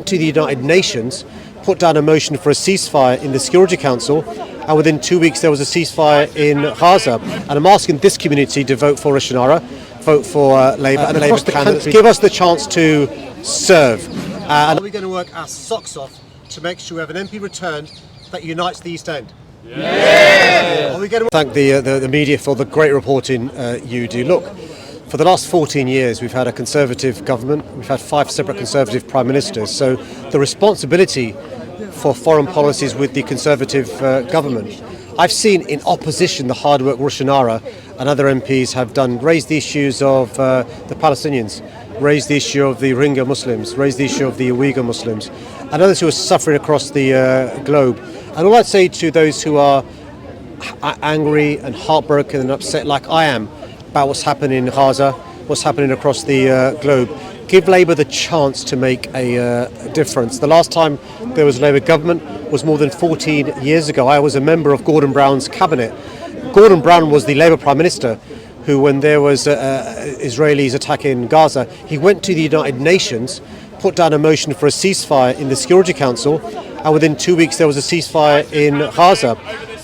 went to the United Nations, put down a motion for a ceasefire in the Security Council, and within 2 weeks there was a ceasefire in Gaza. And I'm asking this community to vote for Roshanara, vote for Labour and the Labour candidates. Give us the chance to serve. And we're going to work our socks off to make sure we have an MP returned that unites the East End. Yeah. Are we going to thank the media for the great reporting you do. Look, for the last 14 years we've had a Conservative government, we've had 5 separate Conservative Prime Ministers, so the responsibility for foreign policies with the Conservative government. I've seen in opposition the hard work Roshanara and other MPs have done, raised the issues of the Palestinians, raised the issue of the Rohingya Muslims, raised the issue of the Uyghur Muslims and others who are suffering across the globe. And all I'd say to those who are angry and heartbroken and upset like I am about what's happening in Gaza, what's happening across the globe, give Labour the chance to make a difference. The last time there was a Labour government was more than 14 years ago. I was a member of Gordon Brown's cabinet. Gordon Brown was the Labour Prime Minister who, when there was Israelis attacking Gaza, he went to the United Nations, put down a motion for a ceasefire in the Security Council, and within 2 weeks there was a ceasefire in Gaza.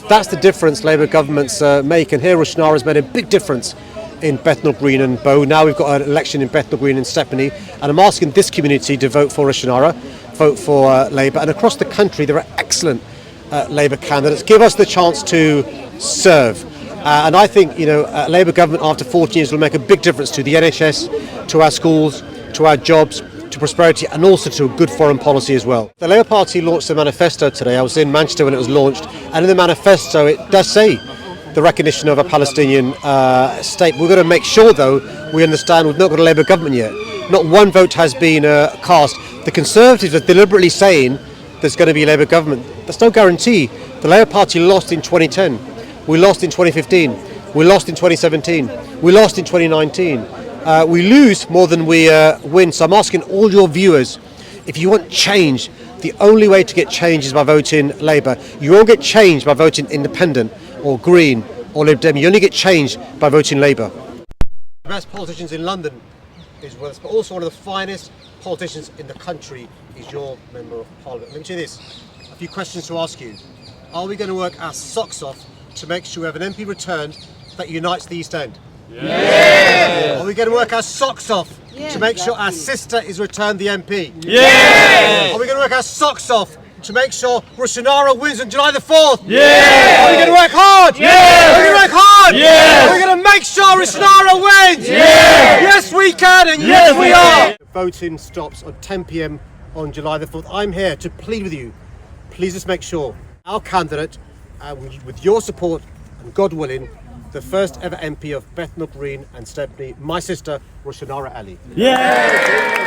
That's the difference Labour governments make, and here Roshanara has made a big difference in Bethnal Green and Bow. Now we've got an election in Bethnal Green and Stepney, and I'm asking this community to vote for Roshanara, vote for Labour, and across the country there are excellent Labour candidates. Give us the chance to serve. And I think, a Labour government after 14 years will make a big difference to the NHS, to our schools, to our jobs, to prosperity, and also to good foreign policy as well. The Labour Party launched a manifesto today. I was in Manchester when it was launched, and in the manifesto it does say the recognition of a Palestinian state. We're going to make sure, though, we understand we've not got a Labour government yet. Not one vote has been cast. The Conservatives are deliberately saying there's going to be a Labour government. There's no guarantee. The Labour Party lost in 2010. We lost in 2015. We lost in 2017. We lost in 2019. We lose more than we win. So I'm asking all your viewers, if you want change, the only way to get change is by voting Labour. You won't get change by voting Independent or Green or Lib Dem. You only get change by voting Labour. The best politicians in London is with us, but also one of the finest politicians in the country is your Member of Parliament. Let me tell you this, a few questions to ask you. Are we going to work our socks off to make sure we have an MP returned that unites the East End? Yeah. Are we going to work our socks off to make sure our sister is returned the MP? Yeah. Are we going to work our socks off to make sure Roshanara wins on July the 4th? Yeah. Are we going to work hard? Yeah. Are we going to work hard? Yeah. Are we going to make sure Roshanara wins? Yeah. Yes, we can, and yes, we are. Voting stops at 10 p.m. on July the 4th. I'm here to plead with you. Please just make sure our candidate, with your support and God willing, the first ever MP of Bethnal Green and Stepney, my sister Roshanara Ali. Yeah.